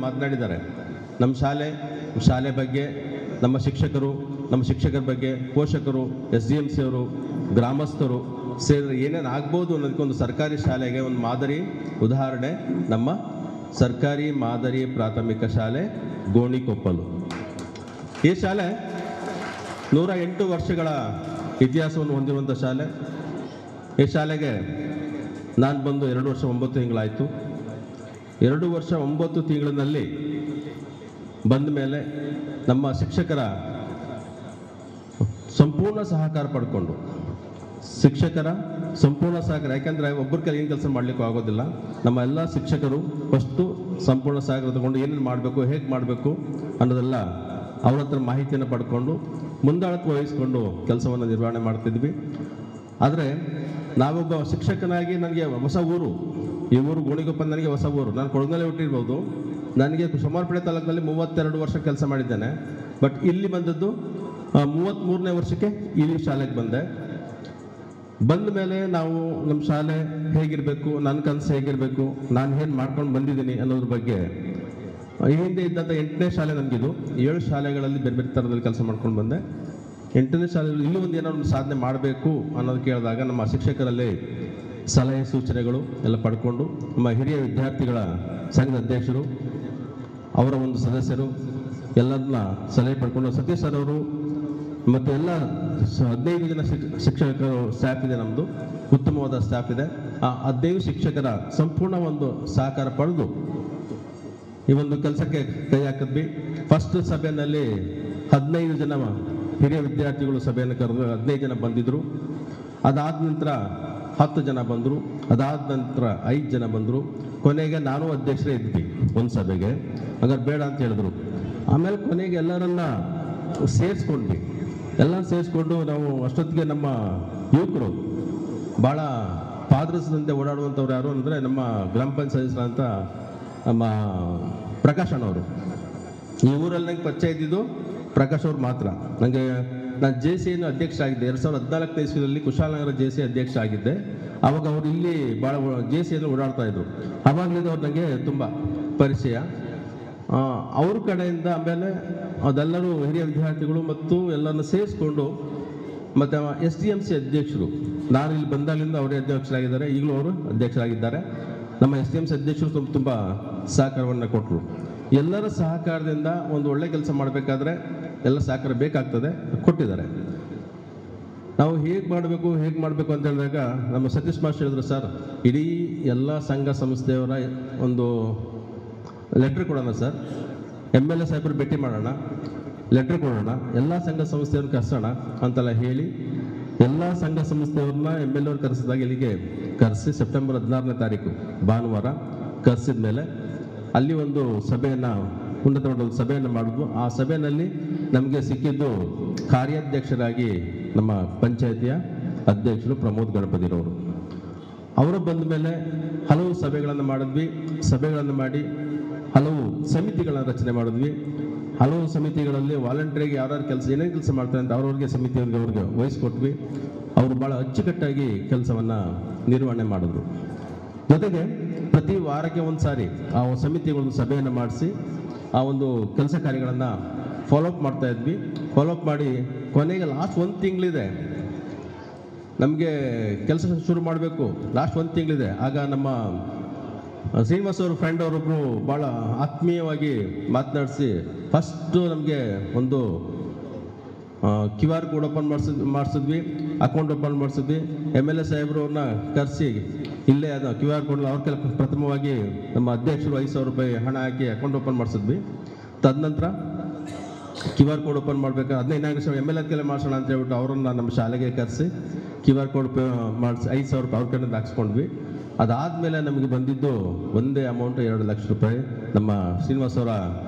ಮಾತನಾಡಿದ್ದಾರೆ. ನಮ್ಮ ಶಾಲೆ ಬಗ್ಗೆ, ನಮ್ಮ ಶಿಕ್ಷಕರ ಬಗ್ಗೆ, ಪೋಷಕರು, SDMC ಅವರು, ಗ್ರಾಮಸ್ಥರು ಸೇರಿ ಏನೇನು ಆಗ್ಬೋದು ಅನ್ನೋದಕ್ಕೊಂದು ಸರ್ಕಾರಿ ಶಾಲೆಗೆ ಒಂದು ಮಾದರಿ ಉದಾಹರಣೆ ನಮ್ಮ ಸರ್ಕಾರಿ ಮಾದರಿ ಪ್ರಾಥಮಿಕ ಶಾಲೆ ಗೋಣಿಕೊಪ್ಪಲು. ಈ ಶಾಲೆ 108 ವರ್ಷಗಳ ಇತಿಹಾಸವನ್ನು ಹೊಂದಿರುವಂಥ ಶಾಲೆ. ಈ ಶಾಲೆಗೆ ನಾನು ಬಂದು 2 ವರ್ಷ 9 ತಿಂಗಳಾಯಿತು. 2 ವರ್ಷ 9 ತಿಂಗಳಿನಲ್ಲಿ ಬಂದ ಮೇಲೆ ನಮ್ಮ ಶಿಕ್ಷಕರ ಸಂಪೂರ್ಣ ಸಹಕಾರ ಪಡ್ಕೊಂಡು, ಯಾಕೆಂದರೆ ಒಬ್ಬರ ಕೈಲಿ ಏನು ಕೆಲಸ ಮಾಡಲಿಕ್ಕೂ ಆಗೋದಿಲ್ಲ. ನಮ್ಮ ಎಲ್ಲ ಶಿಕ್ಷಕರು ಫಸ್ಟು ಸಂಪೂರ್ಣ ಸಹಕಾರ ತಗೊಂಡು ಏನೇನು ಮಾಡಬೇಕು, ಹೇಗೆ ಮಾಡಬೇಕು ಅನ್ನೋದೆಲ್ಲ ಅವ್ರ ಹತ್ರ ಮಾಹಿತಿಯನ್ನು ಪಡ್ಕೊಂಡು ಮುಂದಾಳತ್ವ ವಹಿಸ್ಕೊಂಡು ಕೆಲಸವನ್ನು ನಿರ್ವಹಣೆ ಮಾಡ್ತಿದ್ವಿ. ಆದರೆ ನಾವೊಬ್ಬ ಶಿಕ್ಷಕನಾಗಿ ನನಗೆ ಹೊಸ ಊರು, ಈ ಊರು ಗೋಣಿಕೊಪ್ಪ ನನಗೆ ಹೊಸ ಊರು. ನಾನು ಕೊಡಗಿನಲ್ಲೇ ಹುಟ್ಟಿರ್ಬೋದು. ನನಗೆ ಸೋಮವಾರಪೇಟೆ ತಾಲೂಕಿನಲ್ಲಿ 32 ವರ್ಷ ಕೆಲಸ ಮಾಡಿದ್ದೇನೆ. ಬಟ್ ಇಲ್ಲಿ ಬಂದದ್ದು 33ನೇ ವರ್ಷಕ್ಕೆ ಇಲ್ಲಿ ಶಾಲೆಗೆ ಬಂದ ಮೇಲೆ ನಾವು ನಮ್ಮ ಶಾಲೆ ಹೇಗಿರಬೇಕು, ನನ್ನ ಕನಸು ಹೇಗಿರಬೇಕು, ನಾನು ಏನು ಮಾಡ್ಕೊಂಡು ಬಂದಿದ್ದೀನಿ ಅನ್ನೋದ್ರ ಬಗ್ಗೆ ಈ ಹಿಂದೆ ಇದ್ದಂಥ 8ನೇ ಶಾಲೆ ನನಗಿದು. 7 ಶಾಲೆಗಳಲ್ಲಿ ಬೇರೆ ಬೇರೆ ಥರದಲ್ಲಿ ಕೆಲಸ ಮಾಡ್ಕೊಂಡು ಬಂದೆ. 8ನೇ ಶಾಲೆಯಲ್ಲಿ ಇನ್ನೂ ಏನೋ ಒಂದು ಸಾಧನೆ ಮಾಡಬೇಕು ಅನ್ನೋದು ಕೇಳಿದಾಗ ನಮ್ಮ ಶಿಕ್ಷಕರಲ್ಲಿ ಸಲಹೆ ಸೂಚನೆಗಳು ಎಲ್ಲ ಪಡ್ಕೊಂಡು ನಮ್ಮ ಹಿರಿಯ ವಿದ್ಯಾರ್ಥಿಗಳ ಸಂಘದ ಅಧ್ಯಕ್ಷರು, ಅವರ ಒಂದು ಸದಸ್ಯರು ಎಲ್ಲರನ್ನ ಸಲಹೆ ಪಡ್ಕೊಂಡು ಸತೀಶ್ ಸರ್ ಅವರು ಮತ್ತು ಎಲ್ಲ 15 ಜನ ಶಿಕ್ಷಕರು ಸ್ಟಾಫ್ ಇದೆ. ನಮ್ಮದು ಉತ್ತಮವಾದ ಸ್ಟಾಫ್ ಇದೆ. ಆ 15 ಶಿಕ್ಷಕರ ಸಂಪೂರ್ಣ ಒಂದು ಸಹಕಾರ ಪಡೆದು ಈ ಒಂದು ಕೆಲಸಕ್ಕೆ ಕೈ ಹಾಕಿದ್ವಿ. ಫಸ್ಟ್ ಸಭೆಯಲ್ಲಿ 15 ಜನ ಹಿರಿಯ ವಿದ್ಯಾರ್ಥಿಗಳು ಸಭೆಯನ್ನು ಕರೆದು 15 ಜನ ಬಂದಿದ್ದರು. ಅದಾದ ನಂತರ 10 ಜನ ಬಂದರು. ಅದಾದ ನಂತರ 5 ಜನ ಬಂದರು. ಕೊನೆಗೆ ನಾನು ಅಧ್ಯಕ್ಷರೇ ಇದ್ವಿ ಒಂದು ಸಭೆಗೆ. ಹಾಗಾದ್ರೆ ಬೇಡ ಅಂತ ಹೇಳಿದ್ರು. ಆಮೇಲೆ ಕೊನೆಗೆ ಎಲ್ಲರನ್ನ ಸೇರಿಸ್ಕೊಂಡು ನಾವು ಅಷ್ಟೊತ್ತಿಗೆ ನಮ್ಮ ಯುವಕರು ಭಾಳ ಪಾದರಸದಂತೆ ಓಡಾಡುವಂಥವ್ರು ಯಾರು ಅಂದರೆ ನಮ್ಮ ಗ್ರಾಮ ಪಂಚಾಯತ್ ಸದಸ್ಯರಂತ ನಮ್ಮ ಪ್ರಕಾಶ್ ಅಣ್ಣವರು. ಈ ಊರಲ್ಲಿ ನಂಗೆ ಪರಿಚಯ ಇದ್ದಿದ್ದು ಪ್ರಕಾಶ್ ಅವ್ರು ಮಾತ್ರ. ನನಗೆ ನಾನು JCN ಅಧ್ಯಕ್ಷ ಆಗಿದ್ದೆ 2014ನೇ ಇಸ್ವಿಯಲ್ಲಿ. ಕುಶಾಲನಗರ JC ಅಧ್ಯಕ್ಷ ಆಗಿದ್ದೆ. ಆವಾಗ ಅವರು ಇಲ್ಲಿ ಭಾಳ JCಯಲ್ಲಿ ಓಡಾಡ್ತಾ ಇದ್ರು. ಆವಾಗಲಿಂದ ಅವ್ರು ನನಗೆ ತುಂಬ ಪರಿಚಯ. ಅವ್ರ ಕಡೆಯಿಂದ ಆಮೇಲೆ ಅದೆಲ್ಲರೂ ಹಿರಿಯ ವಿದ್ಯಾರ್ಥಿಗಳು ಮತ್ತು ಎಲ್ಲರನ್ನು ಸೇರಿಸ್ಕೊಂಡು ಮತ್ತು SDMC ಅಧ್ಯಕ್ಷರು, ನಾನು ಇಲ್ಲಿ ಬಂದಾಗಲಿಂದ ಅವರೇ ಅಧ್ಯಕ್ಷರಾಗಿದ್ದಾರೆ. ಈಗಲೂ ಅವರು ಅಧ್ಯಕ್ಷರಾಗಿದ್ದಾರೆ. ನಮ್ಮ SDMC ಅಧ್ಯಕ್ಷರು ತುಂಬ ಸಹಕಾರವನ್ನು ಕೊಟ್ಟರು. ಎಲ್ಲರ ಸಹಕಾರದಿಂದ ಒಂದು ಒಳ್ಳೆ ಕೆಲಸ ಮಾಡಬೇಕಾದ್ರೆ ಎಲ್ಲ ಸಹಕಾರ ಬೇಕಾಗ್ತದೆ, ಕೊಟ್ಟಿದ್ದಾರೆ. ನಾವು ಹೇಗೆ ಮಾಡಬೇಕು ಅಂತ ಹೇಳಿದಾಗ ನಮ್ಮ ಸತೀಶ್ ಮಾಸ್ಟರ್ ಹೇಳಿದ್ರು, ಸರ್ ಇಡೀ ಎಲ್ಲ ಸಂಘ ಸಂಸ್ಥೆಯವರ ಒಂದು ಲೆಟ್ರ್ ಕೊಡೋಣ ಸರ್, MLA ಸಾಹೇಬರು ಭೇಟಿ ಮಾಡೋಣ, ಲೆಟ್ರ್ ಕೊಡೋಣ, ಎಲ್ಲ ಸಂಘ ಸಂಸ್ಥೆಯವ್ರನ್ನ ಕರೆಸೋಣ ಅಂತೆಲ್ಲ ಹೇಳಿ ಎಲ್ಲ ಸಂಘ ಸಂಸ್ಥೆಯವ್ರನ್ನ MLA ಅವ್ರು ಕರೆಸಿದಾಗ ಇಲ್ಲಿಗೆ ಕರೆಸಿ ಸೆಪ್ಟೆಂಬರ್ 16ನೇ ತಾರೀಕು ಭಾನುವಾರ ಕರೆಸಿದ ಮೇಲೆ ಅಲ್ಲಿ ಒಂದು ಉನ್ನತ ಸಭೆಯನ್ನು ಮಾಡಿದ್ವು. ಆ ಸಭೆಯಲ್ಲಿ ನಮಗೆ ಸಿಕ್ಕಿದ್ದು ಕಾರ್ಯಾಧ್ಯಕ್ಷರಾಗಿ ನಮ್ಮ ಪಂಚಾಯತಿಯ ಅಧ್ಯಕ್ಷರು ಪ್ರಮೋದ್ ಗಣಪತಿರವರು. ಅವರು ಬಂದ ಮೇಲೆ ಹಲವು ಸಭೆಗಳನ್ನು ಮಾಡಿ ಹಲವು ಸಮಿತಿಗಳನ್ನ ರಚನೆ ಮಾಡಿದ್ವಿ. ಹಲವು ಸಮಿತಿಗಳಲ್ಲಿ ವಾಲಂಟಿಯರ್ಗೆ ಯಾರ್ಯಾರು ಏನೇನು ಕೆಲಸ ಮಾಡ್ತಾರೆ ಅಂತ ಅವ್ರಿಗೆ ಸಮಿತಿಯವ್ರಿಗೆ ವಹಿಸ್ಕೊಟ್ವಿ. ಅವರು ಭಾಳ ಅಚ್ಚುಕಟ್ಟಾಗಿ ಕೆಲಸವನ್ನು ನಿರ್ವಹಣೆ ಮಾಡಿದ್ರು. ಜೊತೆಗೆ ಪ್ರತಿ ವಾರಕ್ಕೆ ಒಂದು ಸಾರಿ ಆ ಸಮಿತಿಗಳೊಂದು ಸಭೆಯನ್ನು ಮಾಡಿಸಿ ಆ ಒಂದು ಕೆಲಸ ಕಾರ್ಯಗಳನ್ನು ಫಾಲೋಅಪ್ ಮಾಡ್ತಾ ಇದ್ವಿ. ಫಾಲೋಅಪ್ ಮಾಡಿ ಕೊನೆಗೆ ಲಾಸ್ಟ್ 1 ತಿಂಗಳಿದೆ ನಮಗೆ ಕೆಲಸ ಶುರು ಮಾಡಬೇಕು. ಲಾಸ್ಟ್ 1 ತಿಂಗಳಿದೆ. ಆಗ ನಮ್ಮ ಶ್ರೀನಿವಾಸ್ ಅವ್ರ ಫ್ರೆಂಡ್ ಅವರೊಬ್ಬರು ಭಾಳ ಆತ್ಮೀಯವಾಗಿ ಮಾತನಾಡಿಸಿ ಫಸ್ಟು ನಮಗೆ ಒಂದು QR ಕೋಡ್ ಓಪನ್ ಮಾಡಿಸಿದ್ವಿ, ಅಕೌಂಟ್ ಓಪನ್ ಮಾಡಿಸಿದ್ವಿ. MLA ಸಾಹೇಬ್ರವ್ರನ್ನ ಕರೆಸಿ ಇಲ್ಲೇ ಅದು QR ಕೋಡ್ ಅವ್ರ ಕೆಲ ಪ್ರಥಮವಾಗಿ ನಮ್ಮ ಅಧ್ಯಕ್ಷರು 5,000 ರೂಪಾಯಿ ಹಣ ಹಾಕಿ ಅಕೌಂಟ್ ಓಪನ್ ಮಾಡಿಸಿದ್ವಿ. ತದನಂತರ QR ಕೋಡ್ ಓಪನ್ ಮಾಡಬೇಕಾದ್ರೆ 15 MLA ಕೆಲ ಮಾಡಿಸೋಣ ಅಂತ ಹೇಳ್ಬಿಟ್ಟು ಅವರನ್ನು ನಮ್ಮ ಶಾಲೆಗೆ ಕರೆಸಿ QR ಕೋಡ್ ಮಾಡಿಸಿ 5,000 ರೂಪಾಯಿ ಅವ್ರ ಕಡೆಯಿಂದ ಹಾಕ್ಸ್ಕೊಂಡ್ವಿ. ಅದಾದಮೇಲೆ ನಮಗೆ ಬಂದಿದ್ದು ಒಂದೇ ಅಮೌಂಟ್ 2 ಲಕ್ಷ ರೂಪಾಯಿ. ನಮ್ಮ ಶ್ರೀನಿವಾಸ್ ಅವರ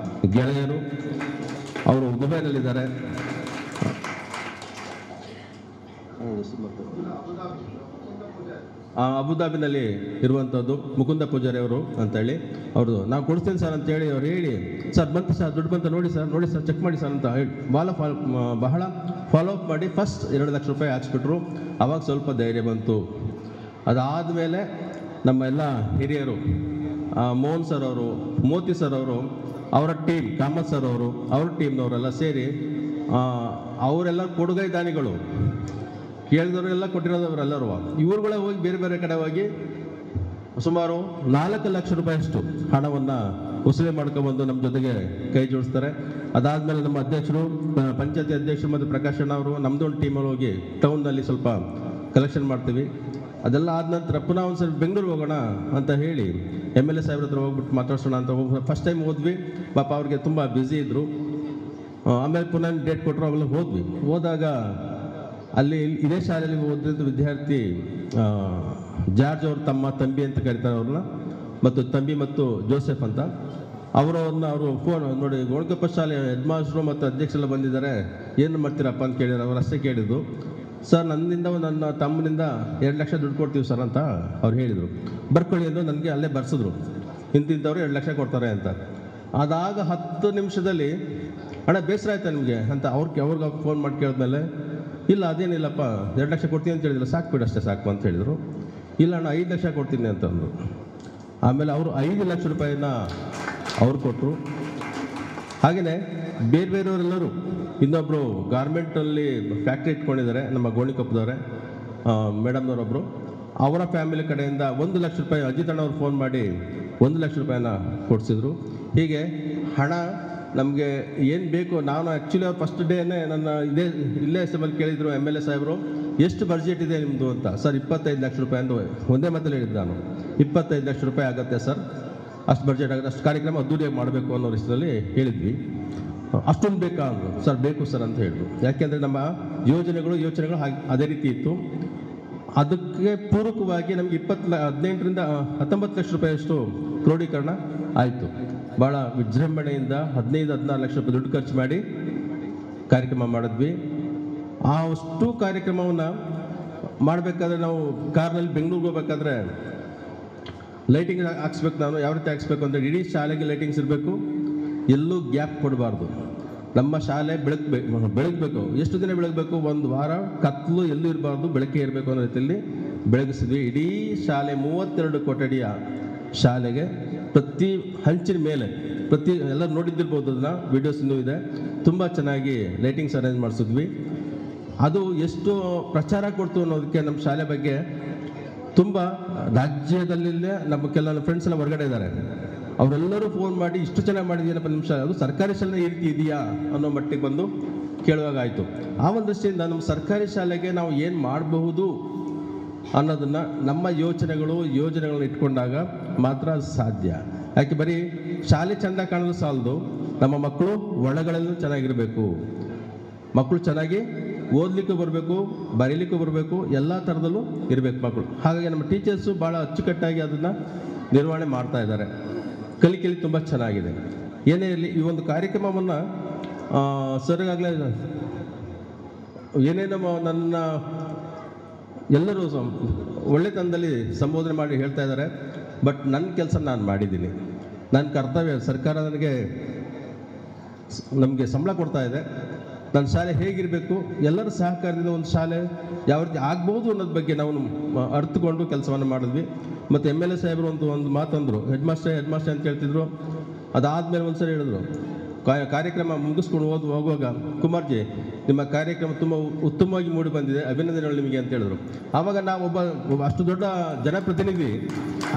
ಗೆಳೆಯರು ಅವರು ದುಬೈನಲ್ಲಿದ್ದಾರೆ. ಅಬುದಾಬಿನಲ್ಲಿ ಇರುವಂಥದ್ದು ಮುಕುಂದ ಪೂಜಾರಿ ಅವರು ಅಂತೇಳಿ ಅವರು ನಾವು ಕೊಡ್ತೇನೆ ಸರ್ ಅಂತೇಳಿ ಅವ್ರು ಹೇಳಿ, ಸರ್ ಬಂತು ಸರ್ ದುಡ್ಡು ಬಂತು ನೋಡಿ ಸರ್ ಚೆಕ್ ಮಾಡಿ ಸರ್ ಅಂತ ಹೇಳಿ ಬಹಳ ಫಾಲೋಅಪ್ ಮಾಡಿ ಫಸ್ಟ್ 2 ಲಕ್ಷ ರೂಪಾಯಿ ಹಾಕ್ಸ್ಬಿಟ್ರು. ಆವಾಗ ಸ್ವಲ್ಪ ಧೈರ್ಯ ಬಂತು. ಅದಾದಮೇಲೆ ನಮ್ಮ ಎಲ್ಲ ಹಿರಿಯರು ಮೋಹನ್ ಸರ್ ಅವರು, ಮೋತಿ ಸರ್ ಅವರು, ಅವರ ಟೀಮ್, ಕಾಮತ್ ಸರ್ ಅವರು, ಅವ್ರ ಟೀಮ್ನವರೆಲ್ಲ ಸೇರಿ ಅವರೆಲ್ಲ ಕೊಡುಗೈ ದಾನಿಗಳು, ಕೇಳಿದವರೆಲ್ಲ ಕೊಟ್ಟಿರೋದವರೆಲ್ಲರೂ ಇವ್ರುಗಳೇ ಹೋಗಿ ಬೇರೆ ಬೇರೆ ಕಡೆ ಹೋಗಿ ಸುಮಾರು 4 ಲಕ್ಷ ರೂಪಾಯಿಯಷ್ಟು ಹಣವನ್ನು ವಸೂಲಿ ಮಾಡ್ಕೊಬಂದು ನಮ್ಮ ಜೊತೆಗೆ ಕೈ ಜೋಡಿಸ್ತಾರೆ. ಅದಾದಮೇಲೆ ನಮ್ಮ ಅಧ್ಯಕ್ಷರು, ಪಂಚಾಯತಿ ಅಧ್ಯಕ್ಷರು ಮತ್ತು ಪ್ರಕಾಶ್ ಅಣ್ಣ ಅವರು ನಮ್ಮದು ಒಂದು ಟೀಮಲ್ಲಿ ಹೋಗಿ ಟೌನ್ನಲ್ಲಿ ಸ್ವಲ್ಪ ಕಲೆಕ್ಷನ್ ಮಾಡ್ತೀವಿ. ಅದೆಲ್ಲ ಆದ ನಂತರ ಪುನಃ ಒಂದು ಸ್ವಲ್ಪ ಬೆಂಗಳೂರಿಗೆ ಹೋಗೋಣ ಅಂತ ಹೇಳಿ MLA ಸಾಹೇಬ್ರ ಹತ್ರ ಹೋಗ್ಬಿಟ್ಟು ಮಾತಾಡ್ಸೋಣ ಅಂತ ಫಸ್ಟ್ ಟೈಮ್ ಹೋದ್ವಿ. ಪಾಪ ಅವ್ರಿಗೆ ತುಂಬ ಬ್ಯುಸಿ ಇದ್ದರು. ಆಮೇಲೆ ಪುನಃ ಡೇಟ್ ಕೊಟ್ಟರು, ಅವೆಲ್ಲ ಹೋದ್ವಿ. ಹೋದಾಗ ಅಲ್ಲಿ ಇದೇ ಶಾಲೆಯಲ್ಲಿ ಓದಿದ ವಿದ್ಯಾರ್ಥಿ ಜಾರ್ಜ್ ಅವ್ರ ತಂಬಿ ಅಂತ ಕರೀತಾರೆ ಅವ್ರನ್ನ, ಮತ್ತು ತಂಬಿ ಮತ್ತು ಜೋಸೆಫ್ ಅಂತ. ಅವರು ಫೋನ್ ನೋಡಿ, ಗೋಣಿಕೊಪ್ಪ ಶಾಲೆ ಹೆಡ್ ಮಾಸ್ಟ್ರು ಮತ್ತು ಅಧ್ಯಕ್ಷರೆಲ್ಲ ಬಂದಿದ್ದಾರೆ, ಏನು ಮಾಡ್ತೀರಪ್ಪ ಅಂತ ಕೇಳಿದ್ರು. ಅವ್ರು ಅಷ್ಟೇ ಕೇಳಿದ್ದು, ಸರ್ ನನ್ನಿಂದ ನನ್ನ ತಮ್ಮನಿಂದ 2 ಲಕ್ಷ ದುಡ್ಡು ಕೊಡ್ತೀವಿ ಸರ್ ಅಂತ ಅವ್ರು ಹೇಳಿದರು. ಬರ್ಕೊಳ್ಳಿ ಅಂದರು. ನನಗೆ ಅಲ್ಲೇ ಬರ್ಸಿದ್ರು, ಇಂತಿಂಥವ್ರು 2 ಲಕ್ಷ ಕೊಡ್ತಾರೆ ಅಂತ. ಅದಾಗ 10 ನಿಮಿಷದಲ್ಲಿ ಅಣ್ಣ ಬೇಸರ ಆಯ್ತಾ ನಿಮಗೆ ಅಂತ ಅವ್ರಿಗೆ ಫೋನ್ ಮಾಡಿ ಕೇಳಿದ್ಮೇಲೆ, ಇಲ್ಲ ಅದೇನಿಲ್ಲಪ್ಪ 2 ಲಕ್ಷ ಕೊಡ್ತೀನಿ ಅಂತ ಹೇಳಿದ್ರು, ಸಾಕು ಬಿಡು ಅಷ್ಟೇ ಸಾಕು ಅಂತ ಹೇಳಿದರು. ಇಲ್ಲ ಅಣ್ಣ 5 ಲಕ್ಷ ಕೊಡ್ತೀನಿ ಅಂತಂದರು. ಆಮೇಲೆ ಅವರು 5 ಲಕ್ಷ ರೂಪಾಯಿನ ಅವ್ರು ಕೊಟ್ಟರು. ಹಾಗೆಯೇ ಬೇರೆಯವರೆಲ್ಲರೂ, ಇನ್ನೊಬ್ಬರು ಗಾರ್ಮೆಂಟಲ್ಲಿ ಫ್ಯಾಕ್ಟ್ರಿ ಇಟ್ಕೊಂಡಿದ್ದಾರೆ ನಮ್ಮ ಗೋಣಿಕೊಪ್ಪದವರೇ, ಮೇಡಮ್ನವರೊಬ್ಬರು, ಅವರ ಫ್ಯಾಮಿಲಿ ಕಡೆಯಿಂದ 1 ಲಕ್ಷ ರೂಪಾಯಿ ಅಜಿತ್ ಅಣ್ಣ ಅವ್ರು ಫೋನ್ ಮಾಡಿ 1 ಲಕ್ಷ ರೂಪಾಯಿನ ಕೊಡಿಸಿದ್ರು. ಹೀಗೆ ಹಣ ನಮಗೆ ಏನು ಬೇಕು, ನಾನು ಆ್ಯಕ್ಚುಲಿ ಅವ್ರು ಫಸ್ಟ್ ಡೇನೇ ನನ್ನ ಇಲ್ಲೇ ಸಭೆಯಲ್ಲಿ ಕೇಳಿದರು MLA ಸಾಹೇಬರು, ಎಷ್ಟು ಬಡ್ಜೆಟ್ ಇದೆ ನಿಮ್ಮದು ಅಂತ. ಸರ್ 25 ಲಕ್ಷ ರೂಪಾಯಿ ಅಂತ ಒಂದೇ ಮಾತಲ್ಲಿ ಹೇಳಿದ್ದು ನಾನು. 25 ಲಕ್ಷ ರೂಪಾಯಿ ಆಗುತ್ತೆ ಸರ್, ಅಷ್ಟು ಬಡ್ಜೆಟ್ ಆಗುತ್ತೆ, ಅಷ್ಟು ಕಾರ್ಯಕ್ರಮ ಅದ್ದೂರಿಯಾಗಿ ಮಾಡಬೇಕು ಅನ್ನೋ ವಿಷಯದಲ್ಲಿ ಹೇಳಿದ್ವಿ. ಅಷ್ಟೊಂದು ಬೇಕಾ ಅಂದರು. ಸರ್ ಬೇಕು ಸರ್ ಅಂತ ಹೇಳಿದ್ರು. ಯಾಕೆಂದರೆ ನಮ್ಮ ಯೋಚನೆಗಳು ಅದೇ ರೀತಿ ಇತ್ತು. ಅದಕ್ಕೆ ಪೂರಕವಾಗಿ ನಮಗೆ 18ರಿಂದ 19 ಲಕ್ಷ ರೂಪಾಯಿಯಷ್ಟು ಕ್ರೋಢೀಕರಣ ಆಯಿತು. ಭಾಳ ವಿಜೃಂಭಣೆಯಿಂದ 15-16 ಲಕ್ಷ ರೂಪಾಯಿ ದುಡ್ಡು ಖರ್ಚು ಮಾಡಿ ಕಾರ್ಯಕ್ರಮ ಮಾಡಿದ್ವಿ. ಆ ಅಷ್ಟು ಕಾರ್ಯಕ್ರಮವನ್ನು ಮಾಡಬೇಕಾದ್ರೆ ನಾವು ಕಾರ್ನಲ್ಲಿ ಬೆಂಗಳೂರಿಗೆ ಹೋಗ್ಬೇಕಾದ್ರೆ ಲೈಟಿಂಗ್ ಹಾಕ್ಸ್ಬೇಕು. ನಾನು ಯಾವ ರೀತಿ ಹಾಕ್ಸ್ಬೇಕು ಅಂದರೆ, ಇಡೀ ಶಾಲೆಗೆ ಲೈಟಿಂಗ್ಸ್ ಇರಬೇಕು, ಎಲ್ಲೂ ಗ್ಯಾಪ್ ಕೊಡಬಾರ್ದು. ನಮ್ಮ ಶಾಲೆ ಬೆಳಗಬೇಕು. ಎಷ್ಟು ದಿನ ಬೆಳಗಬೇಕು? 1 ವಾರ ಕತ್ತಲು ಎಲ್ಲೂ ಇರಬಾರ್ದು, ಬೆಳಕೆ ಇರಬೇಕು ಅನ್ನೋ ರೀತಿಯಲ್ಲಿ ಬೆಳಗಿಸಿದ್ವಿ. ಇಡೀ ಶಾಲೆ 32 ಕೊಠಡಿಯ ಶಾಲೆಗೆ ಪ್ರತಿ ಹಂಚಿನ ಮೇಲೆ ಎಲ್ಲ ನೋಡಿದ್ದಿರ್ಬೋದು, ಅದನ್ನು ವಿಡಿಯೋಸ್ ಇನ್ನೂ ಇದೆ, ತುಂಬ ಚೆನ್ನಾಗಿ ಲೈಟಿಂಗ್ಸ್ ಅರೇಂಜ್ ಮಾಡಿಸಿದ್ವಿ. ಅದು ಎಷ್ಟು ಪ್ರಚಾರ ಕೊಡ್ತು ಅನ್ನೋದಕ್ಕೆ ನಮ್ಮ ಶಾಲೆ ಬಗ್ಗೆ ತುಂಬ ರಾಜ್ಯದಲ್ಲೇ ನಮ್ಮ ಕೆಲವು ಫ್ರೆಂಡ್ಸ್ ಎಲ್ಲ ಹೊರಗಡೆ ಇದ್ದಾರೆ, ಅವರೆಲ್ಲರೂ ಫೋನ್ ಮಾಡಿ ಇಷ್ಟು ಚೆನ್ನಾಗಿ ಮಾಡಿದ್ದೀನಪ್ಪ ನಿಮ್ಮ ಶಾಲೆ, ಅದು ಸರ್ಕಾರಿ ಶಾಲೆ ಈ ರೀತಿ ಇದೆಯಾ ಅನ್ನೋ ಮಟ್ಟಿಗೆ ಬಂದು ಕೇಳುವಾಗ ಆಯಿತು. ಆ ಒಂದು ದೃಷ್ಟಿಯಿಂದ ನಮ್ಮ ಸರ್ಕಾರಿ ಶಾಲೆಗೆ ನಾವು ಏನು ಮಾಡಬಹುದು ಅನ್ನೋದನ್ನು ನಮ್ಮ ಯೋಜನೆಗಳನ್ನ ಇಟ್ಕೊಂಡಾಗ ಮಾತ್ರ ಸಾಧ್ಯ. ಯಾಕೆ ಬರೀ ಶಾಲೆ ಚೆಂದ ಕಾಣಲು ಸಾಲದು, ನಮ್ಮ ಮಕ್ಕಳು ಒಳಗಳಲ್ಲೂ ಚೆನ್ನಾಗಿರಬೇಕು, ಮಕ್ಕಳು ಚೆನ್ನಾಗಿ ಓದಲಿಕ್ಕೂ ಬರಬೇಕು, ಬರೀಲಿಕ್ಕೂ ಬರಬೇಕು, ಎಲ್ಲ ಥರದಲ್ಲೂ ಇರಬೇಕು ಮಕ್ಕಳು. ಹಾಗಾಗಿ ನಮ್ಮ ಟೀಚರ್ಸು ಭಾಳ ಅಚ್ಚುಕಟ್ಟಾಗಿ ಅದನ್ನು ನಿರ್ವಹಣೆ ಮಾಡ್ತಾ ಇದ್ದಾರೆ. ಕಲಿಕೆಯಲ್ಲಿ ತುಂಬ ಚೆನ್ನಾಗಿದೆ. ಏನೇ ಇರಲಿ, ಈ ಒಂದು ಕಾರ್ಯಕ್ರಮವನ್ನು ಸರಿಗಾಗಲೇ ಏನೇನೋ ನನ್ನ ಎಲ್ಲರೂ ಒಳ್ಳೆತನದಲ್ಲಿ ಸಂಬೋಧನೆ ಮಾಡಿ ಹೇಳ್ತಾ ಇದ್ದಾರೆ. ಬಟ್ ನನ್ನ ಕೆಲಸ ನಾನು ಮಾಡಿದ್ದೀನಿ, ನನ್ನ ಕರ್ತವ್ಯ. ಸರ್ಕಾರ ನಮಗೆ ಸಂಬಳ ಕೊಡ್ತಾ ಇದೆ, ನನ್ನ ಶಾಲೆ ಹೇಗಿರಬೇಕು, ಎಲ್ಲರ ಸಹಕಾರದಿಂದ ಒಂದು ಶಾಲೆ ಯಾವ ರೀತಿ ಆಗ್ಬೋದು ಅನ್ನೋದ್ರ ಬಗ್ಗೆ ನಾವು ಅರ್ಥಕೊಂಡು ಕೆಲಸವನ್ನು ಮಾಡಿದ್ವಿ. ಮತ್ತು MLA ಸಾಹೇಬರು ಒಂದು ಮಾತಂದರು, ಹೆಡ್ ಮಾಸ್ಟರ್ ಅಂತ ಹೇಳ್ತಿದ್ರು. ಅದಾದಮೇಲೆ ಒಂದು ಸರಿ ಹೇಳಿದ್ರು, ಕಾರ್ಯಕ್ರಮ ಮುಗಿಸ್ಕೊಂಡು ಹೋಗುವಾಗ, ಕುಮಾರ್ಜಿ ನಿಮ್ಮ ಕಾರ್ಯಕ್ರಮ ತುಂಬ ಉತ್ತಮವಾಗಿ ಮೂಡಿ ಬಂದಿದೆ, ಅಭಿನಂದನೆಗಳು ನಿಮಗೆ ಅಂತ ಹೇಳಿದ್ರು. ಆವಾಗ ನಾವು ಒಬ್ಬ ಅಷ್ಟು ದೊಡ್ಡ ಜನಪ್ರತಿನಿಧಿ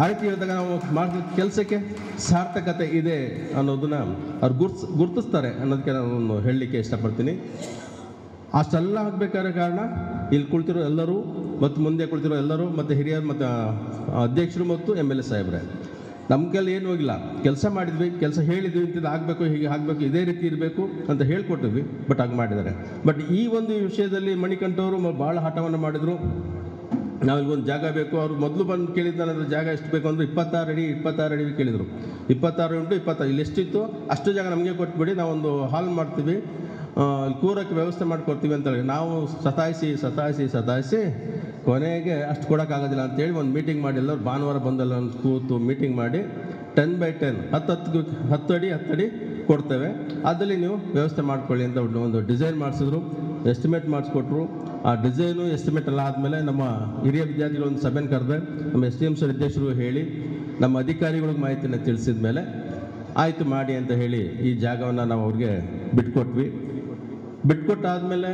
ಆ ರೀತಿ ಹೇಳಿದಾಗ ನಾವು ಮಾಡಿದ ಕೆಲಸಕ್ಕೆ ಸಾರ್ಥಕತೆ ಇದೆ ಅನ್ನೋದನ್ನ ಅವ್ರು ಗುರುತಿಸ್ತಾರೆ ಅನ್ನೋದಕ್ಕೆ ನಾನು ಹೇಳಲಿಕ್ಕೆ ಇಷ್ಟಪಡ್ತೀನಿ. ಅಷ್ಟೆಲ್ಲ ಆಗಬೇಕಾದ ಕಾರಣ ಇಲ್ಲಿ ಕುಳಿತಿರೋ ಎಲ್ಲರೂ ಮತ್ತು ಮುಂದೆ ಕುಳಿತಿರೋ ಎಲ್ಲರೂ ಮತ್ತು ಹಿರಿಯರು ಮತ್ತು ಅಧ್ಯಕ್ಷರು ಮತ್ತು MLA ಸಾಹೇಬ್ರೆ, ನಮ್ಮ ಕೈಲಿ ಏನು ಹೋಗಿಲ್ಲ, ಕೆಲಸ ಮಾಡಿದ್ವಿ, ಕೆಲಸ ಹೇಳಿದ್ವಿ, ಇಂಥದ್ದು ಆಗಬೇಕು, ಹೀಗೆ ಆಗಬೇಕು, ಇದೇ ರೀತಿ ಇರಬೇಕು ಅಂತ ಹೇಳ್ಕೊಟ್ಟಿದ್ವಿ. ಬಟ್ ಹಾಗೆ ಮಾಡಿದ್ದಾರೆ. ಬಟ್ ಈ ಒಂದು ವಿಷಯದಲ್ಲಿ ಮಣಿಕಂಠವರು ಭಾಳ ಹಠವನ್ನು ಮಾಡಿದರು. ನಾವಿಗೊಂದು ಜಾಗ ಬೇಕು. ಅವರು ಮೊದಲು ಬಂದು ಕೇಳಿದ್ದು ನನ್ನ ಜಾಗ ಎಷ್ಟು ಬೇಕು ಅಂದರೆ 26 ಅಡಿ ಕೇಳಿದರು. 26 × 26 ಇಲ್ಲಿ ಎಷ್ಟಿತ್ತು ಅಷ್ಟು ಜಾಗ ನಮಗೆ ಕೊಟ್ಬಿಡಿ, ನಾವೊಂದು ಹಾಲ್ ಮಾಡ್ತೀವಿ, ಕೂರಕ್ಕೆ ವ್ಯವಸ್ಥೆ ಮಾಡಿಕೊಡ್ತೀವಿ ಅಂತೇಳಿ ನಾವು ಸತಾಯಿಸಿ ಕೊನೆಗೆ ಅಷ್ಟು ಕೊಡೋಕ್ಕಾಗೋದಿಲ್ಲ ಅಂತೇಳಿ ಒಂದು ಮೀಟಿಂಗ್ ಮಾಡಿ, ಎಲ್ಲರೂ ಭಾನುವಾರ ಬಂದೆಲ್ಲ ಕೂತು ಮೀಟಿಂಗ್ ಮಾಡಿ 10x10 10 ಅಡಿ ಕೊಡ್ತೇವೆ, ಅದರಲ್ಲಿ ನೀವು ವ್ಯವಸ್ಥೆ ಮಾಡ್ಕೊಳ್ಳಿ ಅಂತ ಒಂದು ಡಿಸೈನ್ ಮಾಡಿಸಿದ್ರು, ಎಸ್ಟಿಮೇಟ್ ಮಾಡಿಸ್ಕೊಟ್ರು. ಆ ಡಿಸೈನು ಎಸ್ಟಿಮೇಟ್ ಎಲ್ಲ ಆದಮೇಲೆ ನಮ್ಮ ಹಿರಿಯ ವಿದ್ಯಾರ್ಥಿಗಳು ಒಂದು ಸಭೆಯನ್ನು ಕರೆದೆ, ನಮ್ಮ STM ಸರ್ ಅಧ್ಯಕ್ಷರು ಹೇಳಿ ನಮ್ಮ ಅಧಿಕಾರಿಗಳಿಗೆ ಮಾಹಿತಿಯನ್ನು ತಿಳಿಸಿದ ಮೇಲೆ ಆಯಿತು ಮಾಡಿ ಅಂತ ಹೇಳಿ ಈ ಜಾಗವನ್ನು ನಾವು ಅವ್ರಿಗೆ ಬಿಟ್ಕೊಟ್ವಿ. ಬಿಟ್ಕೊಟ್ಟಾದಮೇಲೆ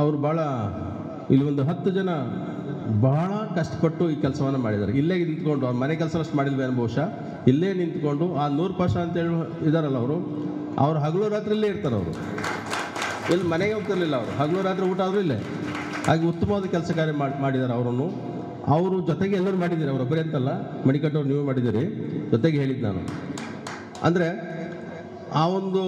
ಅವರು ಭಾಳ ಇಲ್ಲಿ ಒಂದು 10 ಜನ ಬಹಳ ಕಷ್ಟಪಟ್ಟು ಈ ಕೆಲಸವನ್ನು ಮಾಡಿದ್ದಾರೆ. ಇಲ್ಲೇ ನಿಂತ್ಕೊಂಡು ಅವ್ರ ಮನೆ ಕೆಲಸ ಅಷ್ಟು ಮಾಡಿಲ್ವೇನೋ ಬಹುಶಃ, ಇಲ್ಲೇ ನಿಂತ್ಕೊಂಡು ಆ 100% ಅಂತೇಳಿ ಇದ್ದಾರಲ್ಲ ಅವರು ಹಗಲು ರಾತ್ರಿ ಇಲ್ಲೇ ಇರ್ತಾರೆ. ಅವರು ಇಲ್ಲಿ ಮನೆಗೆ ಹೋಗ್ತಿರ್ಲಿಲ್ಲ, ಅವರು ಹಗಲು ರಾತ್ರಿ ಊಟ ಆದರೂ ಇಲ್ಲೇ. ಹಾಗೆ ಉತ್ತಮವಾದ ಕೆಲಸ ಕಾರ್ಯ ಮಾಡಿದ್ದಾರೆ ಅವರನ್ನು. ಅವರು ಜೊತೆಗೆ ಎಲ್ಲರೂ ಮಾಡಿದ್ದೀರಿ, ಅವರೊಬ್ಬರೇ ಅಂತಲ್ಲ, ಮಣಿಕಟ್ಟವ್ರು ನೀವು ಮಾಡಿದ್ದೀರಿ, ಜೊತೆಗೆ ಹೇಳಿದ್ದು ನಾನು. ಅಂದರೆ ಆ ಒಂದು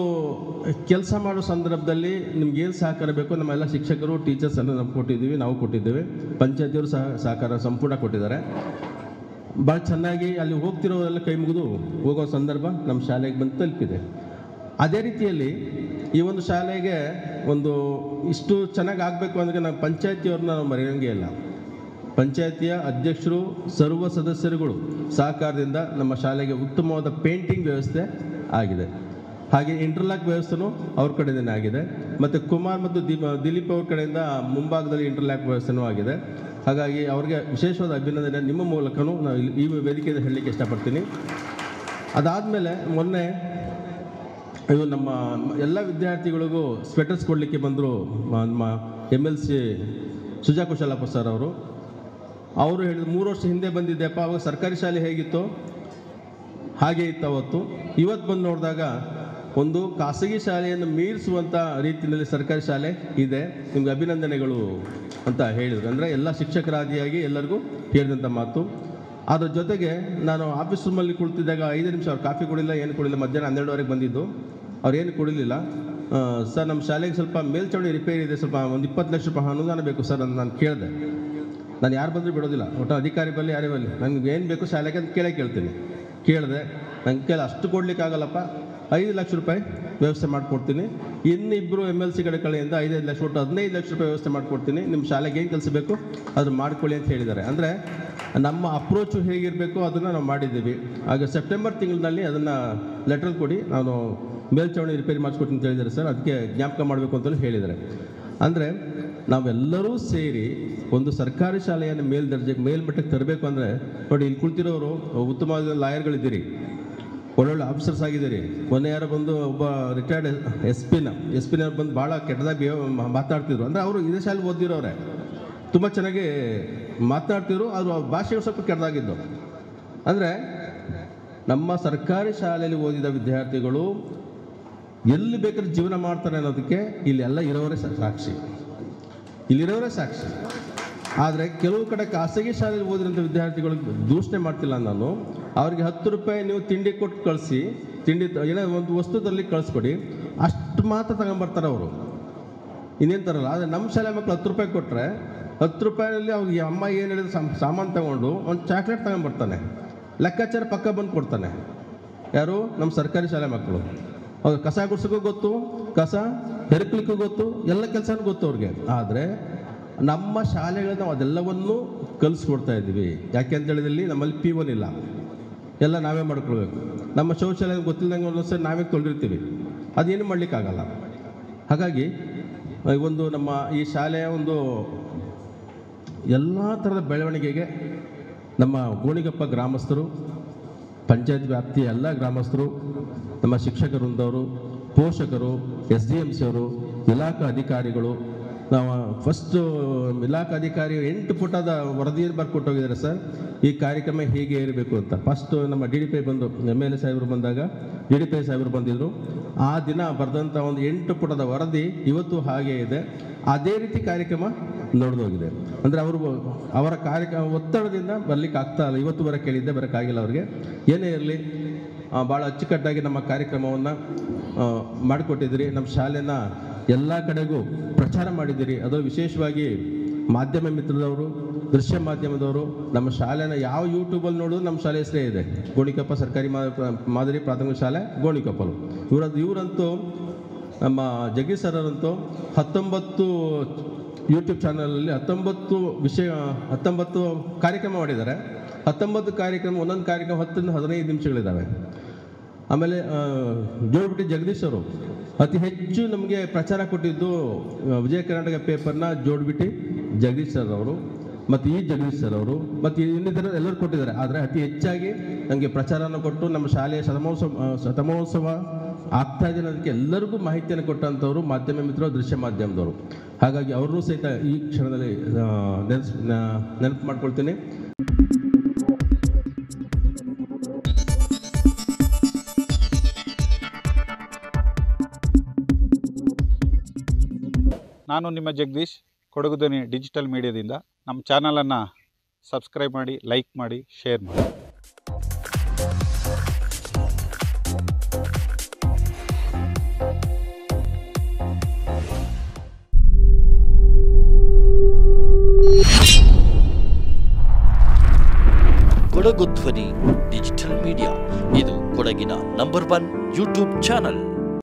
ಕೆಲಸ ಮಾಡೋ ಸಂದರ್ಭದಲ್ಲಿ ನಿಮ್ಗೇನು ಸಹಕಾರ ಬೇಕೋ ನಮ್ಮೆಲ್ಲ ಶಿಕ್ಷಕರು ಟೀಚರ್ಸ್ ಎಲ್ಲ ನಾವು ಕೊಟ್ಟಿದ್ದೀವಿ, ನಾವು ಕೊಟ್ಟಿದ್ದೇವೆ. ಪಂಚಾಯತಿಯವರು ಸಹಕಾರ ಸಂಪೂರ್ಣ ಕೊಟ್ಟಿದ್ದಾರೆ. ಭಾಳ ಚೆನ್ನಾಗಿ ಅಲ್ಲಿ ಹೋಗ್ತಿರೋರೆಲ್ಲ ಕೈ ಮುಗಿದು ಹೋಗೋ ಸಂದರ್ಭ ನಮ್ಮ ಶಾಲೆಗೆ ಬಂದು ತಲುಪಿದೆ. ಅದೇ ರೀತಿಯಲ್ಲಿ ಈ ಒಂದು ಶಾಲೆಗೆ ಒಂದು ಇಷ್ಟು ಚೆನ್ನಾಗಿ ಆಗಬೇಕು ಅಂದರೆ ನಾವು ಪಂಚಾಯತಿಯವ್ರನ್ನ ನಾವು ಮರೆಯೋಂಗೇ ಇಲ್ಲ. ಪಂಚಾಯತಿಯ ಅಧ್ಯಕ್ಷರು ಸರ್ವ ಸದಸ್ಯರುಗಳು ಸಹಕಾರದಿಂದ ನಮ್ಮ ಶಾಲೆಗೆ ಉತ್ತಮವಾದ ಪೇಂಟಿಂಗ್ ವ್ಯವಸ್ಥೆ ಆಗಿದೆ. ಹಾಗೆ ಇಂಟರ್ಲಾಕ್ ವ್ಯವಸ್ಥೆನೂ ಅವ್ರ ಕಡೆಯಿಂದನೇ ಆಗಿದೆ. ಮತ್ತು ಕುಮಾರ್ ಮತ್ತು ದಿಲೀಪ್ ಅವ್ರ ಕಡೆಯಿಂದ ಮುಂಭಾಗದಲ್ಲಿ ಇಂಟರ್ಲಾಕ್ ವ್ಯವಸ್ಥೆನೂ ಆಗಿದೆ. ಹಾಗಾಗಿ ಅವ್ರಿಗೆ ವಿಶೇಷವಾದ ಅಭಿನಂದನೆ ನಿಮ್ಮ ಮೂಲಕನೂ ನಾವು ಈ ವೇದಿಕೆಯಿಂದ ಹೇಳಲಿಕ್ಕೆ ಇಷ್ಟಪಡ್ತೀನಿ. ಅದಾದಮೇಲೆ ಮೊನ್ನೆ ಇದು ನಮ್ಮ ಎಲ್ಲ ವಿದ್ಯಾರ್ಥಿಗಳಿಗೂ ಸ್ವೆಟರ್ಸ್ ಕೊಡಲಿಕ್ಕೆ ಬಂದರು ನಮ್ಮ MLC ಸುಜಾ ಕುಶಲಪ್ಪ ಸರ್ ಅವರು ಹೇಳಿದ್ರು 3 ವರ್ಷ ಹಿಂದೆ ಬಂದಿದ್ದೆಪ್ಪ, ಅವಾಗ ಸರ್ಕಾರಿ ಶಾಲೆ ಹೇಗಿತ್ತು ಹಾಗೆ ಇತ್ತು ಅವತ್ತು. ಇವತ್ತು ಬಂದು ನೋಡಿದಾಗ ಒಂದು ಖಾಸಗಿ ಶಾಲೆಯನ್ನು ಮೀರಿಸುವಂಥ ರೀತಿಯಲ್ಲಿ ಸರ್ಕಾರಿ ಶಾಲೆ ಇದೆ, ನಿಮ್ಗೆ ಅಭಿನಂದನೆಗಳು ಅಂತ ಹೇಳಿದರು. ಅಂದರೆ ಎಲ್ಲ ಶಿಕ್ಷಕರಾದಿಯಾಗಿ ಎಲ್ಲರಿಗೂ ಹೇಳಿದಂಥ ಮಾತು. ಅದ್ರ ಜೊತೆಗೆ ನಾನು ಆಫೀಸ್ ರೂಮಲ್ಲಿ ಕುಳಿತಿದ್ದಾಗ 5 ನಿಮಿಷ ಅವ್ರು ಕಾಫಿ ಕುಡಿಲ್ಲ, ಏನು ಕುಡಿಲ್ಲ. ಮಧ್ಯಾಹ್ನ 12ವರೆಗೆ ಬಂದಿದ್ದು, ಅವ್ರು ಏನು ಕುಡಿಲಿಲ್ಲ. ಸರ್ ನಮ್ಮ ಶಾಲೆಗೆ ಸ್ವಲ್ಪ ಮೇಲ್ಛಾವಣಿ ರಿಪೇರಿ ಇದೆ, ಸ್ವಲ್ಪ ಒಂದು 20 ಲಕ್ಷ ರೂಪಾಯಿ ಅನುದಾನ ಬೇಕು ಸರ್ ಅಂತ ನಾನು ಕೇಳಿದೆ. ನಾನು ಯಾರು ಬಂದರೂ ಬಿಡೋದಿಲ್ಲ, ಒಟ್ಟು ಅಧಿಕಾರಿ ಬರಲಿ ಯಾರೇ ಬರಲಿ, ನನಗೆ ಏನು ಬೇಕು ಶಾಲೆಗೆ ಅಂತ ಕೇಳ್ತೀನಿ. ಕೇಳಿದೆ, ನಂಗೆ ಅಷ್ಟು ಕೊಡಲಿಕ್ಕಾಗಲ್ಲಪ್ಪ, 5 ಲಕ್ಷ ರೂಪಾಯಿ ವ್ಯವಸ್ಥೆ ಮಾಡಿಕೊಡ್ತೀನಿ. ಇನ್ನಿಬ್ಬರು MLC ಕಡೆಯಿಂದ 5 ಲಕ್ಷ ಒಟ್ಟು 15 ಲಕ್ಷ ರೂಪಾಯಿ ವ್ಯವಸ್ಥೆ ಮಾಡಿಕೊಡ್ತೀನಿ. ನಿಮ್ಮ ಶಾಲೆಗೆ ಏನು ಕೆಲಸ ಬೇಕು ಅದನ್ನು ಮಾಡ್ಕೊಳ್ಳಿ ಅಂತ ಹೇಳಿದ್ದಾರೆ. ಅಂದರೆ ನಮ್ಮ ಅಪ್ರೋಚು ಹೇಗಿರಬೇಕು ಅದನ್ನು ನಾವು ಮಾಡಿದ್ದೀವಿ. ಆಗ ಸೆಪ್ಟೆಂಬರ್ ತಿಂಗಳಿನಲ್ಲಿ ಅದನ್ನು ಲೆಟ್ರಲ್ಲಿ ಕೊಡಿ, ನಾನು ಮೇಲ್ಛಾವಣಿ ರಿಪೇರಿ ಮಾಡಿಸ್ಕೊಡ್ತೀನಿ ಅಂತ ಹೇಳಿದ್ದಾರೆ ಸರ್. ಅದಕ್ಕೆ ಜ್ಞಾಪಕ ಮಾಡಬೇಕು ಅಂತಲೂ ಹೇಳಿದ್ದಾರೆ. ಅಂದರೆ ನಾವೆಲ್ಲರೂ ಸೇರಿ ಒಂದು ಸರ್ಕಾರಿ ಶಾಲೆಯನ್ನು ಮೇಲ್ಮಟ್ಟಕ್ಕೆ ತರಬೇಕು. ಅಂದರೆ ನೋಡಿ, ಇಲ್ಲಿ ಕುಳಿತಿರೋರು ಉತ್ತಮವಾದ ಲಾಯರ್ಗಳಿದ್ದೀರಿ, ಒಳ್ಳೊಳ್ಳೆ ಆಫೀಸರ್ಸ್ ಆಗಿದ್ದೀರಿ. ಮೊನ್ನೆ ಯಾರೋ ಬಂದು ಒಬ್ಬ ರಿಟೈರ್ಡ್ ಎಸ್ ಪಿನವ್ರು ಬಂದು ಭಾಳ ಕೆಟ್ಟದಾಗಿ ಮಾತನಾಡ್ತಿದ್ರು. ಅಂದರೆ ಅವರು ಇದೇ ಶಾಲೆ ಓದಿರೋರೆ, ತುಂಬ ಚೆನ್ನಾಗಿ ಮಾತನಾಡ್ತಿದ್ರು, ಅವ್ರ ಭಾಷೆಗಳು ಸ್ವಲ್ಪ ಕೆಟ್ಟದಾಗಿದ್ದು. ಅಂದರೆ ನಮ್ಮ ಸರ್ಕಾರಿ ಶಾಲೆಯಲ್ಲಿ ಓದಿದ ವಿದ್ಯಾರ್ಥಿಗಳು ಎಲ್ಲಿ ಬೇಕಾದ್ರೆ ಜೀವನ ಮಾಡ್ತಾರೆ ಅನ್ನೋದಕ್ಕೆ ಇಲ್ಲೆಲ್ಲ ಇರೋರೇ ಸಾಕ್ಷಿ, ಇಲ್ಲಿರೋರೇ ಸಾಕ್ಷಿ. ಆದರೆ ಕೆಲವು ಕಡೆ ಖಾಸಗಿ ಶಾಲೆಯಲ್ಲಿ ಓದಿರೋಂಥ ವಿದ್ಯಾರ್ಥಿಗಳಿಗೆ ದೂಷಣೆ ಮಾಡ್ತಿಲ್ಲ ನಾನು. ಅವ್ರಿಗೆ 10 ರೂಪಾಯಿ ನೀವು ತಿಂಡಿ ಕೊಟ್ಟು ಕಳಿಸಿ, ತಿಂಡಿ ಏನೋ ಒಂದು ವಸ್ತುದಲ್ಲಿ ಕಳಿಸ್ಕೊಡಿ, ಅಷ್ಟು ಮಾತ್ರ ತಗೊಂಬರ್ತಾರೆ ಅವರು, ಇನ್ನೇನು ತರಲ್ಲ. ಆದರೆ ನಮ್ಮ ಶಾಲೆ ಮಕ್ಕಳು 10 ರೂಪಾಯಿ ಕೊಟ್ಟರೆ 10 ರೂಪಾಯಿನಲ್ಲಿ ಅವ್ರಿಗೆ ಅಮ್ಮ ಏನು ಹೇಳಿದ್ರೆ ಸಾಮಾನು ತಗೊಂಡು ಒಂದು ಚಾಕ್ಲೇಟ್ ತಗೊಂಡ್ಬರ್ತಾನೆ, ಲೆಕ್ಕಾಚಾರ ಪಕ್ಕ ಬಂದು ಕೊಡ್ತಾನೆ. ಯಾರು? ನಮ್ಮ ಸರ್ಕಾರಿ ಶಾಲೆ ಮಕ್ಕಳು. ಅವ್ರು ಕಸ ಗುಡ್ಸೋಕ್ಕೂ ಗೊತ್ತು, ಕಸ ಹೆರಕ್ಲಿಕ್ಕೂ ಗೊತ್ತು, ಎಲ್ಲ ಕೆಲಸನೂ ಗೊತ್ತು ಅವ್ರಿಗೆ. ಆದರೆ ನಮ್ಮ ಶಾಲೆಗಳನ್ನ ನಾವು ಅದೆಲ್ಲವನ್ನೂ ಕಲಿಸ್ಕೊಡ್ತಾ ಇದ್ದೀವಿ. ಯಾಕೆ ಅಂತ ಹೇಳಿದಲ್ಲಿ ನಮ್ಮಲ್ಲಿ P1 ಇಲ್ಲ, ಎಲ್ಲ ನಾವೇ ಮಾಡ್ಕೊಳ್ಬೇಕು. ನಮ್ಮ ಶೌಚಾಲಯ ಗೊತ್ತಿಲ್ಲದಂಗೆ ಒಂದೊಂದ್ಸರಿ ನಾವೇ ತೊಳೆದಿರ್ತೀವಿ, ಅದೇನು ಮಾಡಲಿಕ್ಕಾಗಲ್ಲ. ಹಾಗಾಗಿ ಒಂದು ನಮ್ಮ ಈ ಶಾಲೆಯ ಒಂದು ಎಲ್ಲ ಥರದ ಬೆಳವಣಿಗೆಗೆ ನಮ್ಮ ಗೋಣಿಗೊಪ್ಪ ಗ್ರಾಮಸ್ಥರು, ಪಂಚಾಯತ್ ವ್ಯಾಪ್ತಿಯ ಎಲ್ಲ ಗ್ರಾಮಸ್ಥರು, ನಮ್ಮ ಶಿಕ್ಷಕ ವೃಂದವರು, ಪೋಷಕರು, SDMC ಅವರು, ಇಲಾಖಾ ಅಧಿಕಾರಿಗಳು. ನಾವು ಫಸ್ಟು ಇಲಾಖಾ ಅಧಿಕಾರಿ 8 ಪುಟದ ವರದಿಯನ್ನು ಬರ್ಕೊಟ್ಟೋಗಿದ್ದಾರೆ ಸರ್, ಈ ಕಾರ್ಯಕ್ರಮ ಹೇಗೆ ಇರಬೇಕು ಅಂತ. ಫಸ್ಟು ನಮ್ಮ DDP ಬಂದು MLA ಸಾಹೇಬರು ಬಂದಾಗ DDP ಸಾಹೇಬರು ಬಂದಿದ್ದರು. ಆ ದಿನ ಬರೆದಂಥ ಒಂದು 8 ಪುಟದ ವರದಿ ಇವತ್ತು ಹಾಗೇ ಇದೆ. ಅದೇ ರೀತಿ ಕಾರ್ಯಕ್ರಮ ನಡೆದೋಗಿದೆ. ಅಂದರೆ ಅವರ ಕಾರ್ಯಕ್ರಮ ಒತ್ತಡದಿಂದ ಬರಲಿಕ್ಕೆ ಆಗ್ತಾ ಇಲ್ಲ. ಇವತ್ತು ಬರೋಕ್ಕೆ ಕೇಳಿದ್ದೆ, ಬರೋಕ್ಕಾಗಿಲ್ಲ ಅವ್ರಿಗೆ. ಏನೇ ಇರಲಿ, ಭಾಳ ಅಚ್ಚುಕಟ್ಟಾಗಿ ನಮ್ಮ ಕಾರ್ಯಕ್ರಮವನ್ನು ಮಾಡಿಕೊಟ್ಟಿದ್ದೀರಿ. ನಮ್ಮ ಶಾಲೆನ ಎಲ್ಲ ಕಡೆಗೂ ಪ್ರಚಾರ ಮಾಡಿದ್ದೀರಿ. ಅದು ವಿಶೇಷವಾಗಿ ಮಾಧ್ಯಮ ಮಿತ್ರದವರು, ದೃಶ್ಯ ಮಾಧ್ಯಮದವರು ನಮ್ಮ ಶಾಲೆನ ಯಾವ ಯೂಟ್ಯೂಬಲ್ಲಿ ನೋಡಿದ್ರು ನಮ್ಮ ಶಾಲೆ ಹೆಸರೇ ಇದೆ, ಗೋಣಿಕೊಪ್ಪ ಸರ್ಕಾರಿ ಮಾದರಿ ಪ್ರಾಥಮಿಕ ಶಾಲೆ ಗೋಣಿಕೊಪ್ಪಲು. ಇವರಂತೂ ನಮ್ಮ ಜಗದೀಶ್ ಸರಂತೂ 19 ಯೂಟ್ಯೂಬ್ ಚಾನಲಲ್ಲಿ 19 ಕಾರ್ಯಕ್ರಮ ಮಾಡಿದ್ದಾರೆ. 19 ಕಾರ್ಯಕ್ರಮ, ಒಂದೊಂದು ಕಾರ್ಯಕ್ರಮ 10-15 ನಿಮಿಷಗಳಿದ್ದಾವೆ. ಆಮೇಲೆ ಜೋಡ್ಬಿಟ್ಟು ಜಗದೀಶ್ ಅವರು ಅತಿ ಹೆಚ್ಚು ನಮಗೆ ಪ್ರಚಾರ ಕೊಟ್ಟಿದ್ದು ವಿಜಯ ಕರ್ನಾಟಕ ಪೇಪರ್ನ ಜೋಡ್ಬಿಟ್ಟು ಜಗದೀಶ್ ಸರ್ ಅವರು ಮತ್ತು ಈ ಜಗದೀಶ್ ಸರ್ ಅವರು ಮತ್ತು ಇನ್ನಿತರ ಎಲ್ಲರೂ ಕೊಟ್ಟಿದ್ದಾರೆ. ಆದರೆ ಅತಿ ಹೆಚ್ಚಾಗಿ ನನಗೆ ಪ್ರಚಾರನ ಕೊಟ್ಟು ನಮ್ಮ ಶಾಲೆಯ ಶತಮಹೋತ್ಸವ ಆಗ್ತಾ ಇದೆ ಅನ್ನೋದಕ್ಕೆ ಎಲ್ಲರಿಗೂ ಮಾಹಿತಿಯನ್ನು ಕೊಟ್ಟಂಥವ್ರು ಮಾಧ್ಯಮ ಮಿತ್ರರು, ದೃಶ್ಯ ಮಾಧ್ಯಮದವರು. ಹಾಗಾಗಿ ಅವ್ರನ್ನೂ ಸಹಿತ ಈ ಕ್ಷಣದಲ್ಲಿ ನೆನಪು ಮಾಡ್ಕೊಳ್ತೀನಿ. ನಾನು ನಿಮ್ಮ ಜಗದೀಶ್, ಕೊಡಗು ಧ್ವನಿ ಡಿಜಿಟಲ್ ಮೀಡಿಯಾದಿಂದ. ನಮ್ಮ ಚಾನಲನ್ನು ಸಬ್ಸ್ಕ್ರೈಬ್ ಮಾಡಿ, ಲೈಕ್ ಮಾಡಿ, ಶೇರ್ ಮಾಡಿ. ಕೊಡಗು ಧ್ವನಿ ಡಿಜಿಟಲ್ ಮೀಡಿಯಾ, ಇದು ಕೊಡಗಿನ ನಂಬರ್ 1 ಯೂಟ್ಯೂಬ್ ಚಾನಲ್.